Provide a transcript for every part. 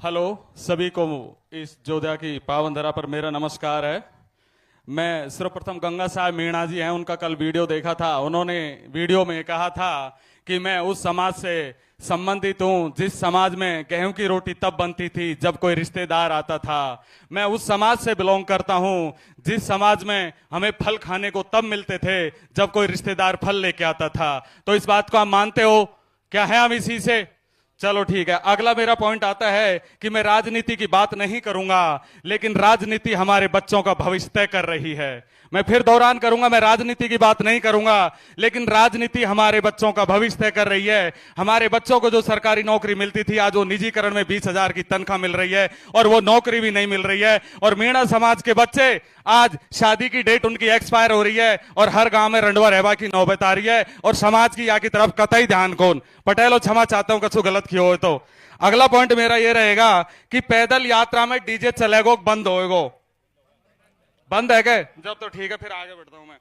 Hello सभी को इस जोधा की पावन धरा पर मेरा नमस्कार है। मैं सर्वप्रथम गंगा साहब मीणा जी हैं, उनका कल वीडियो देखा था। उन्होंने वीडियो में कहा था कि मैं उस समाज से संबंधित हूं जिस समाज में गेहूं की रोटी तब बनती थी जब कोई रिश्तेदार आता था। मैं उस समाज से बिलोंग करता हूं जिस समाज में हमें फल खाने को तब मिलते थे जब कोई रिश्तेदार फल लेके आता था। तो इस बात को आप मानते हो? क्या है हम इसी से? चलो ठीक है। अगला मेरा पॉइंट आता है कि मैं राजनीति की बात नहीं करूंगा, लेकिन राजनीति हमारे बच्चों का भविष्य तय कर रही है। मैं फिर दोहरान करूंगा, मैं राजनीति की बात नहीं करूंगा, लेकिन राजनीति हमारे बच्चों का भविष्य तय कर रही है। हमारे बच्चों को जो सरकारी नौकरी मिलती थी, आज वो निजीकरण में 20,000 की तनख्वाह मिल रही है और वो नौकरी भी नहीं मिल रही है। और मीणा समाज के बच्चे आज शादी की डेट उनकी एक्सपायर हो रही है और हर गांव में रंडवा रहवा की नौबत आ रही है और समाज की यहाँ की तरफ कतई ध्यान कौन। पटेलो क्षमा चाहता हूं कछु गलत किया हो तो। अगला पॉइंट मेरा ये रहेगा कि पैदल यात्रा में डीजे चलेगो बंद होएगो। बंद है क्या? जब तो ठीक है, फिर आगे बढ़ता हूं मैं।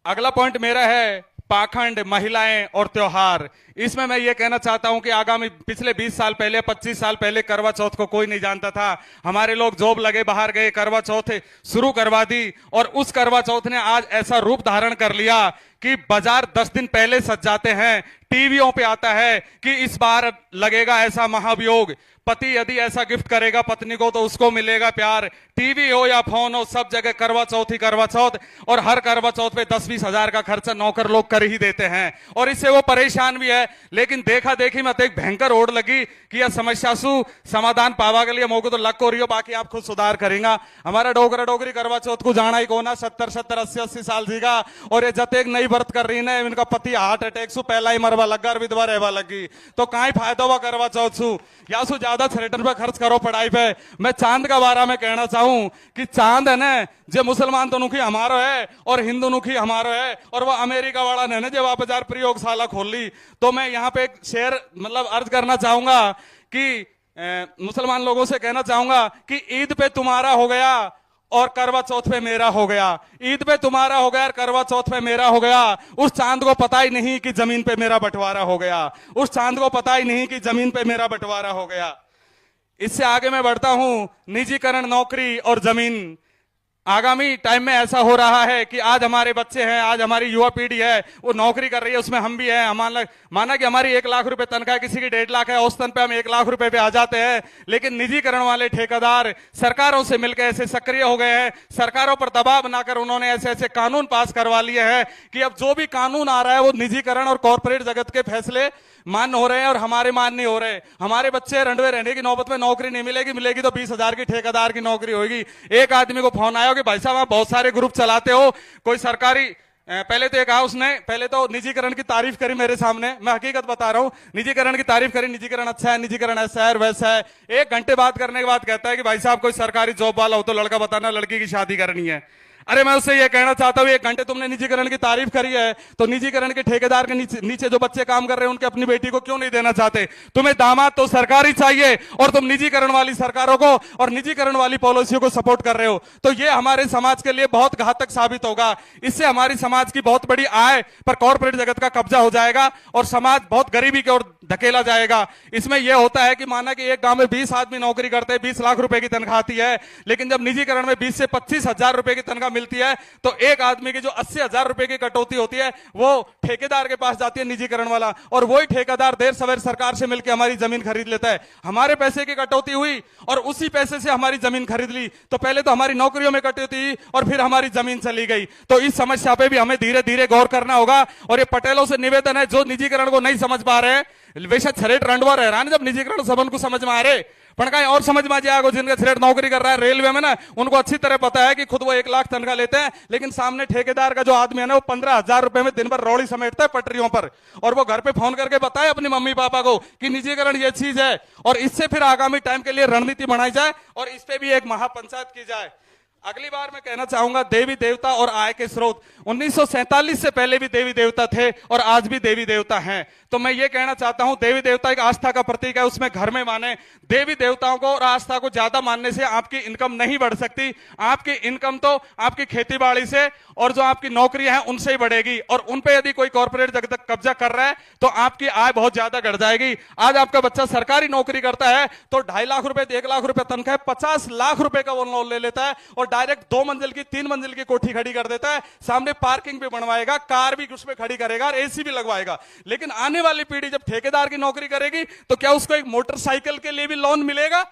अगला पॉइंट मेरा है पाखंड, महिलाएं और त्योहार। इसमें मैं ये कहना चाहता हूं कि आगामी पिछले 20 साल पहले, 25 साल पहले करवा चौथ को कोई नहीं जानता था। हमारे लोग जॉब लगे बाहर गए, करवा चौथ शुरू करवा दी और उस करवा चौथ ने आज ऐसा रूप धारण कर लिया कि बाजार 10 दिन पहले सज जाते हैं। टीवियों पे आता है कि इस बार लगेगा ऐसा महाभियोग, पति यदि ऐसा गिफ्ट करेगा पत्नी को तो उसको मिलेगा प्यार। टीवी हो या फोन हो, सब जगह करवा चौथ ही करवा चौथ। और हर करवा चौथ पे 10-20 हजार का खर्चा नौकर लोग कर ही देते हैं और इससे वो परेशान भी है। लेकिन देखा देखी में एक भयंकर ओढ़ लगी कि यह समस्या सु समाधान पावा के लिए मौके तो लग को रही हो, बाकी आप खुद सुधार करेंगे। हमारा डोगरा डोगरी करवा चौथ को जाना ही कोना 70-70, 80-80 साल जीगा और ये जत एक नई व्रत कर रही है, इनका पति हार्ट अटैक सु पहला ही मरवा लगा, विधवा रहवा लगी। तो कहीं फायदा हुआ करवा चौथ सु? या सु ज्यादा थिएटर पे खर्च करो पढ़ाई पे। मैं चांद का बारे में कहना चाहूं कि चांद है ना, जो मुसलमान तो नुखी हमारो है और हिंदू नुखी हमारो है। और वो अमेरिका वाला ने जो वहां बाजार प्रयोगशाला खोल ली। तो मैं यहाँ पे एक शेर मतलब अर्ज करना चाहूंगा कि मुसलमान लोगों से कहना चाहूंगा कि ईद पे तुम्हारा हो गया और करवा चौथ पे मेरा हो गया। ईद पे तुम्हारा हो गया और करवा चौथ पे मेरा हो गया। उस चांद को पता ही नहीं कि जमीन पे मेरा बंटवारा हो गया। उस चांद को पता ही नहीं कि जमीन पे मेरा बंटवारा हो गया। इससे आगे मैं बढ़ता हूं, निजीकरण, नौकरी और जमीन। आगामी टाइम में ऐसा हो रहा है कि आज हमारे बच्चे हैं, आज हमारी युवा पीढ़ी है, वो नौकरी कर रही है, उसमें हम भी हैं। माना कि हमारी 1 लाख रुपए तनख्वाह, किसी की 1.5 लाख है, औसतन पे हम 1 लाख रुपए पे आ जाते हैं। लेकिन निजीकरण वाले ठेकेदार सरकारों से मिलकर ऐसे सक्रिय हो गए हैं, सरकारों पर दबाव बनाकर उन्होंने ऐसे ऐसे कानून पास करवा लिए हैं कि अब जो भी कानून आ रहा है वो निजीकरण और कॉर्पोरेट जगत के फैसले मान्य हो रहे हैं और हमारे मान्य नहीं हो रहे। हमारे बच्चे रंडवे रहने की नौबत में, नौकरी नहीं मिलेगी, मिलेगी तो 20,000 की ठेकेदार की नौकरी होगी। एक आदमी को फोन आया कि भाई साहब आप बहुत सारे ग्रुप चलाते हो, कोई सरकारी पहले तो कहा उसने, पहले तो निजीकरण की तारीफ करी मेरे सामने, मैं हकीकत बता रहा हूं, निजीकरण की तारीफ करी, निजीकरण अच्छा है, निजीकरण ऐसा है वैसा है। 1 घंटे बात करने के बाद कहता है कि भाई साहब कोई सरकारी जॉब वाला हो तो लड़का बताना, लड़की की शादी करनी है। अरे मैं उससे ये कहना चाहता हूं, 1 घंटे तुमने निजीकरण की तारीफ करी है तो निजीकरण के ठेकेदार के नीचे जो बच्चे काम कर रहे हैं उनके अपनी बेटी को क्यों नहीं देना चाहते? तुम्हें दामाद तो सरकारी चाहिए और तुम निजीकरण वाली सरकारों को और निजीकरण वाली पॉलिसियों को सपोर्ट कर रहे हो। तो ये हमारे समाज के लिए बहुत घातक साबित होगा। इससे हमारी समाज की बहुत बड़ी आय पर कॉर्पोरेट जगत का कब्जा हो जाएगा और समाज बहुत गरीबी की ओर धकेला जाएगा। इसमें यह होता है कि माना कि एक गांव में 20 आदमी नौकरी करते हैं, 20 लाख रुपए की तनख्वाह आती है, लेकिन जब निजीकरण में 20 से 25 हजार रुपए की तनख्वाह मिलती है तो एक आदमी की जो 80,000 रुपए की कटौती होती है वो ठेकेदार के पास जाती है, निजीकरण वाला, और वही ठेकेदार देर सवेर सरकार से मिलकर हमारी जमीन खरीद लेता है। हमारे पैसे की कटौती हुई और उसी पैसे से हमारी जमीन खरीद ली, तो पहले तो हमारी नौकरियों में कटौती और फिर हमारी जमीन चली गई। तो इस समस्या पे भी हमें धीरे धीरे गौर करना होगा। और ये पटेलों से निवेदन है जो निजीकरण को नहीं समझ पा रहे, वैसे छरेट रंडवा रह रहा है ना, जब निजीकरण सबन को समझ में आ रहे पण कहीं और समझ में आ जाएगा। जिनका छरेट नौकरी कर रहा है रेलवे में ना, उनको अच्छी तरह पता है कि खुद वो 1 लाख तनख्वाह लेते हैं, लेकिन सामने ठेकेदार का जो आदमी है ना वो 15,000 रुपए में दिन भर रौड़ी समेटता है पटरियों पर, और वो घर पे फोन करके बताए अपनी मम्मी पापा को कि निजीकरण ये चीज है। और इससे फिर आगामी टाइम के लिए रणनीति बनाई जाए और इस पे भी एक महापंचायत की जाए। अगली बार मैं कहना चाहूंगा देवी देवता और आय के स्रोत, 1947 से पहले भी देवी देवता थे और आज भी देवी देवता हैं। तो मैं ये कहना चाहता हूं देवी देवता एक आस्था का प्रतीक है, उसमें घर में माने। देवी देवताओं को और आस्था को ज्यादा मानने से आपकी इनकम नहीं बढ़ सकती। आपकी इनकम तो आपकी खेती बाड़ी से और जो आपकी नौकरियां हैं उनसे ही बढ़ेगी, और उन पे यदि कोई कॉर्पोरेट जगत कब्जा कर रहा है तो आपकी आय बहुत ज्यादा घट जाएगी। आज आपका बच्चा सरकारी नौकरी करता है तो 2.5 लाख रुपए 1 लाख रुपए तनख्वाह, 50 लाख रुपए का वो लोन ले लेता है और डायरेक्ट 2 मंजिल की 3 मंजिल की कोठी खड़ी कर देता है। सामने पार्किंग भी बनवाएगा, कार भी उसमें खड़ी करेगा और एसी भी लगवाएगा। लेकिन आने वाली पीढ़ी जब ठेकेदार की नौकरी करेगी तो क्या उसको एक मोटरसाइकिल के लिए भी लोन मिलेगा?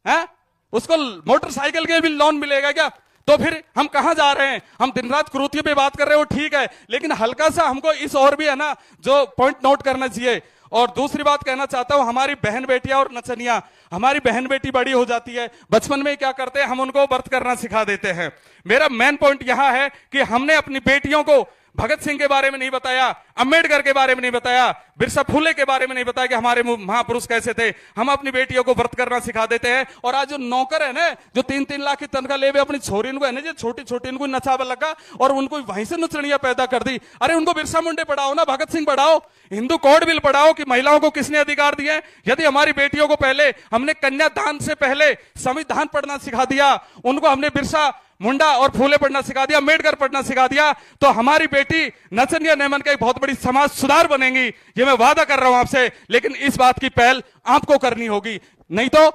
है उसको मोटरसाइकिल के लिए भी लोन मिलेगा क्या? तो फिर हम कहां जा रहे हैं? हम दिन रात क्रूतियों पे बात कर रहे हो, ठीक है, लेकिन हल्का सा हमको इस और भी है ना जो पॉइंट नोट करना चाहिए। और दूसरी बात कहना चाहता हूं, हमारी बहन बेटियां और नचनियां, हमारी बहन बेटी बड़ी हो जाती है, बचपन में क्या करते हैं हम उनको व्रत करना सिखा देते हैं। मेरा मेन पॉइंट यहां है कि हमने अपनी बेटियों को भगत सिंह के बारे में नहीं बताया, अंबेडकर के बारे में नहीं बताया, बिरसा फुले के बारे में नहीं बताया कि हमारे महापुरुष कैसे थे। हम अपनी बेटियों को व्रत करना सिखा देते हैं। और आज जो नौकर है ना, जो 3-3 लाख की तनख्वाह ले अपनी छोरी को है ना, जो छोटी छोटी इनको नचावा लगा और उनको वहीं से नचनियां पैदा कर दी। अरे उनको बिरसा मुंडे पढ़ाओ ना, भगत सिंह पढ़ाओ, हिंदू कोड बिल पढ़ाओ कि महिलाओं को किसने अधिकार दिए। यदि हमारी बेटियों को पहले हमने कन्यादान से पहले संविधान पढ़ना सिखा दिया, उनको हमने बिरसा मुंडा और फूले पढ़ना सिखा दिया, अम्बेडकर पढ़ना सिखा दिया, तो हमारी बेटी नचनिया नेमन का एक बहुत बड़ी समाज सुधार बनेगी। ये मैं वादा कर रहा हूं आपसे। लेकिन इस बात की पहल आपको करनी होगी, नहीं तो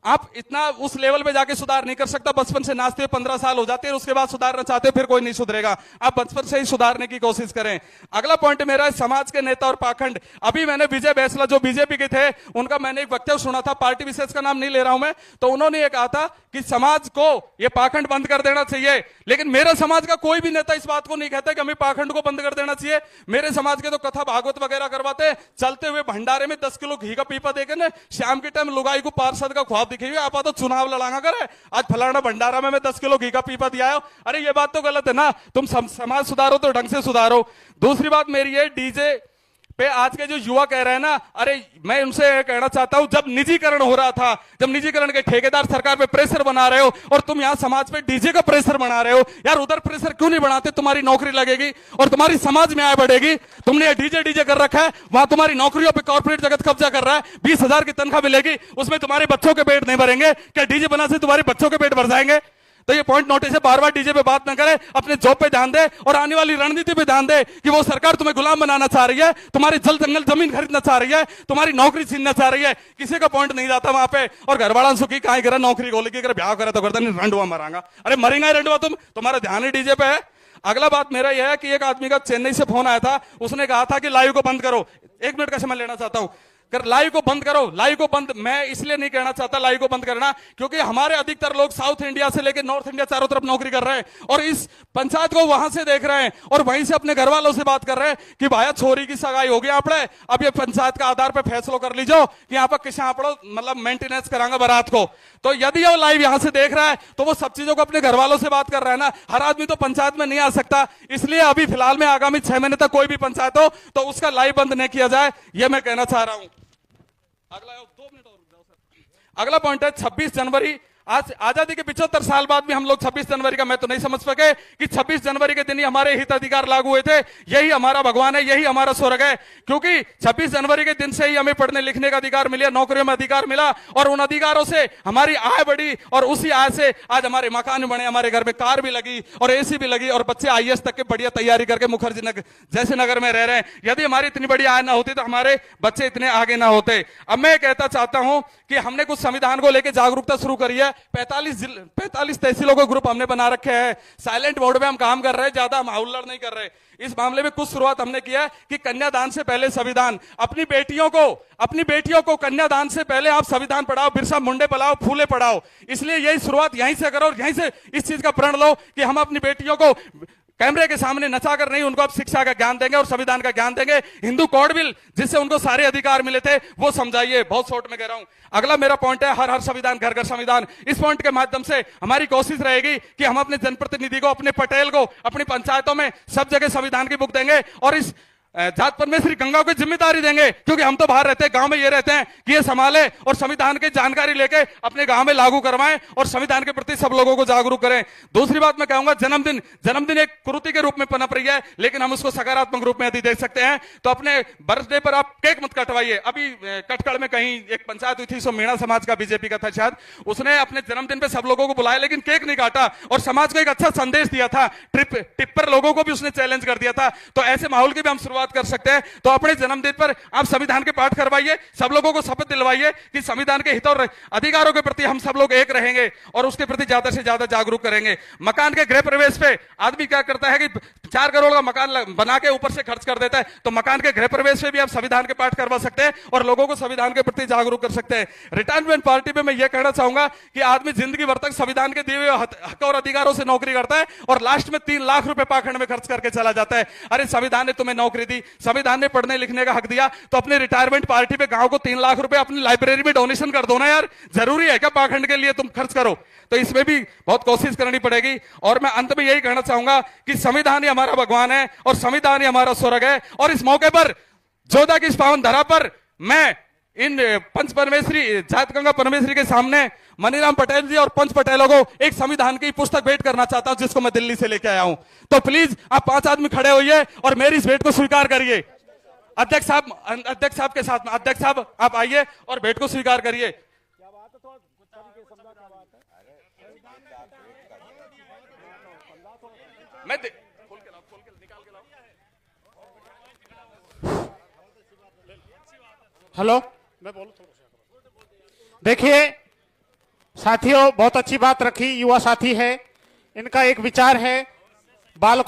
आप इतना उस लेवल पे जाके सुधार नहीं कर सकता। बचपन से नाचते हुए 15 साल हो जाते हैं, उसके बाद सुधारना चाहते हो, फिर कोई नहीं सुधरेगा। आप बचपन से ही सुधारने की कोशिश करें। अगला पॉइंट मेरा है समाज के नेता और पाखंड। अभी मैंने विजय बैसला जो बीजेपी के थे उनका मैंने एक वक्तव्य सुना था, पार्टी विशेष का नाम नहीं ले रहा हूं मैं, तो उन्होंने ये कहा था कि समाज को ये पाखंड बंद कर देना चाहिए। लेकिन मेरे समाज का कोई भी नेता इस बात को नहीं कहता कि हमें पाखंड को बंद कर देना चाहिए। मेरे समाज के तो कथा भागवत वगैरह करवाते, चलते हुए भंडारे में 10 किलो घी का पीपा देकर ना शाम के टाइम लुगाई को पार्षद का ख्वाब दिखे हुए, आप तो चुनाव लड़ांगा करे, आज फलाना भंडारा में मैं 10 किलो घी का पीपा दिया है। अरे ये बात तो गलत है ना। तुम समाज सुधारो तो ढंग से सुधारो। दूसरी बात मेरी है, डीजे पे आज के जो युवा कह रहे हैं ना, अरे मैं उनसे कहना चाहता हूं, जब निजीकरण हो रहा था, जब निजीकरण के ठेकेदार सरकार पे प्रेशर बना रहे हो और तुम यहां समाज पे डीजे का प्रेशर बना रहे हो, यार उधर प्रेशर क्यों नहीं बनाते? तुम्हारी नौकरी लगेगी और तुम्हारी समाज में आय बढ़ेगी। तुमने डीजे डीजे कर रखा है, वहां तुम्हारी नौकरियों पे कॉर्पोरेट जगत कब्जा कर रहा है, 20,000 की तनख्वाह मिलेगी, उसमें तुम्हारे बच्चों के पेट नहीं भरेंगे क्या? डीजे बना से तुम्हारे बच्चों के पेट भर जाएंगे? तो ये पॉइंट नोटिस है, बार बार डीजे पे बात ना करें, अपने जॉब पे ध्यान दे और आने वाली रणनीति पे ध्यान दे कि वो सरकार तुम्हें गुलाम बनाना चाह रही है, तुम्हारी जल जंगल जमीन खरीदना चाह रही है, तुम्हारी नौकरी छीनना चाह रही है। किसी का पॉइंट नहीं जाता वहां पे। और घर वाला सुखी कहा करा, नौकरी को लेकर ब्याह करे तो करता नहीं, रंडुआ मरांगा। अरे मरेंगा रंडुआ, तुम्हारा ध्यान ही डीजे पे है। अगला बात मेरा यह है कि एक आदमी का चेन्नई से फोन आया था, उसने कहा था कि लाइव को बंद करो। 1 मिनट का समय लेना चाहता हूं, लाइव को बंद करो। लाइव को बंद मैं इसलिए नहीं कहना चाहता लाइव को बंद करना, क्योंकि हमारे अधिकतर लोग साउथ इंडिया से लेकर नॉर्थ इंडिया चारों तरफ नौकरी कर रहे हैं और इस पंचायत को वहां से देख रहे हैं और वहीं से अपने घर वालों से बात कर रहे हैं कि भाया छोरी की सगाई हो गई आपने, अब ये पंचायत का आधार पर फैसला कर लीजिए कि यहाँ पर किस मतलब मेंटेनेंस करांगा बारात को। तो यदि वो लाइव यहां से देख रहा है तो वो सब चीजों को अपने घर वालों से बात कर रहा है ना। हर आदमी तो पंचायत में नहीं आ सकता, इसलिए अभी फिलहाल में आगामी 6 महीने तक कोई भी पंचायत हो तो उसका लाइव बंद नहीं किया जाए, यह मैं कहना चाह रहा हूं। अगला 2 मिनट और रुक जाओ सर। अगला पॉइंट है 26 जनवरी। आज आजादी के 75 साल बाद भी हम लोग 26 जनवरी का मैं तो नहीं समझ सके कि 26 जनवरी के दिन ही हमारे हित अधिकार लागू हुए थे। यही हमारा भगवान है, यही हमारा स्वर्ग है, क्योंकि 26 जनवरी के दिन से ही हमें पढ़ने लिखने का अधिकार मिला, नौकरियों में अधिकार मिला और उन अधिकारों से हमारी आय बढ़ी और उसी आय से आज हमारे मकान बने, हमारे घर में कार भी लगी और एसी भी लगी और बच्चे IAS तक के बढ़िया तैयारी करके मुखर्जी नगर जैसे नगर में रह रहे हैं। यदि हमारी इतनी बड़ी आय ना होती तो हमारे बच्चे इतने आगे ना होते। अब मैं कहता चाहता हूं कि हमने कुछ संविधान को लेकर जागरूकता शुरू करी है। 45 तहसीलों को ग्रुप हमने बना रखे हैं, साइलेंट मोड में हम काम कर रहे हैं, ज्यादा हम हुल्लड़ नहीं कर रहे। इस मामले में कुछ शुरुआत हमने किया है कि कन्यादान से पहले संविधान। अपनी बेटियों को कन्यादान से पहले आप संविधान पढ़ाओ, बिरसा मुंडे पढ़ाओ, फूले पढ़ाओ। इसलिए यही शुरुआत यहीं से करो और यहीं से इस चीज का प्रण लो कि हम अपनी बेटियों को कैमरे के सामने नचाकर नहीं, उनको आप शिक्षा का ज्ञान देंगे और संविधान का ज्ञान देंगे। हिंदू कोड बिल जिससे उनको सारे अधिकार मिले थे वो समझाइए। बहुत शॉर्ट में कह रहा हूं। अगला मेरा पॉइंट है हर संविधान घर घर संविधान। इस पॉइंट के माध्यम से हमारी कोशिश रहेगी कि हम अपने जनप्रतिनिधि को, अपने पटेल को, अपनी पंचायतों में सब जगह संविधान की बुक देंगे और इस जात परमेश्वरी गंगा को जिम्मेदारी देंगे, क्योंकि हम तो बाहर रहते हैं, गांव में ये रहते हैं कि ये संभाले और संविधान की जानकारी लेके अपने गांव में लागू करवाएं और संविधान के प्रति सब लोगों को जागरूक करें। दूसरी बात मैं कहूंगा, जन्मदिन एक कुरीति के रूप में पनप रही है, लेकिन हम उसको सकारात्मक रूप में यदि देख सकते हैं तो अपने बर्थडे पर आप केक मत कटवाइए। अभी कटकड़ में कहीं एक पंचायत हुई थी, सो मीणा समाज का बीजेपी का था शायद, उसने अपने जन्मदिन पे सब लोगों को बुलाया लेकिन केक नहीं काटा और समाज को एक अच्छा संदेश दिया था। टिप्पर लोगों को भी उसने चैलेंज कर दिया था। तो ऐसे माहौल की भी हम शुरुआत कर सकते हैं। तो अपने जन्मदिन पर आप संविधान के पाठ करवाइए, सब लोगों को शपथ दिलवाइए कि संविधान के हित और अधिकारों के प्रति हम सब लोग एक रहेंगे और उसके प्रति ज्यादा से ज्यादा जागरूक करेंगे। मकान के गृह प्रवेश पे आदमी क्या करता है कि 4 करोड़ का मकान बना के ऊपर से खर्च कर देता है। तो मकान के गृह प्रवेश पे भी आप संविधान के पाठ करवा सकते हैं और लोगों को संविधान के प्रति जागरूक कर सकते हैं। रिटायरमेंट पार्टी पे मैं ये कहना चाहूंगा कि आदमी जिंदगी भर तक संविधान के दिए हुए हक और अधिकारों से नौकरी करता है और लास्ट में 3 लाख रुपए पाखंड में खर्च करके चला जाता है। अरे संविधान ने तुम्हें नौकरी दी, संविधान ने पढ़ने लिखने का हक दिया, तो अपनी रिटायरमेंट पार्टी पे गांव को 3 लाख रुपए अपनी लाइब्रेरी में डोनेशन कर दो ना यार। जरूरी है क्या पाखंड के लिए तुम खर्च करो? तो इसमें भी बहुत कोशिश करनी पड़ेगी। और मैं अंत में यही कहना चाहूंगा कि संविधान ही हमारा भगवान है और संविधान ही हमारा स्वर्ग है। और इस मौके पर जोधा की इस पावन धरा पर मैं इन पंच परमेश्वरी जात गंगा परमेश्वरी के सामने मनीराम पटेल जी और पंच पटेलों को एक संविधान की पुस्तक भेंट करना चाहता हूं, जिसको मैं दिल्ली से लेके आया हूं। तो प्लीज आप 5 आदमी खड़े होइए और मेरी इस भेंट को स्वीकार करिए। अध्यक्ष साहब के साथ में अध्यक्ष साहब आप आइए और भेंट को स्वीकार करिए। मैं खोल के निकाल के लाओ। हेलो, मैं बोलूं थोड़ा सा। देखिए साथियों, बहुत अच्छी बात रखी, युवा साथी है, इनका एक विचार है बालकों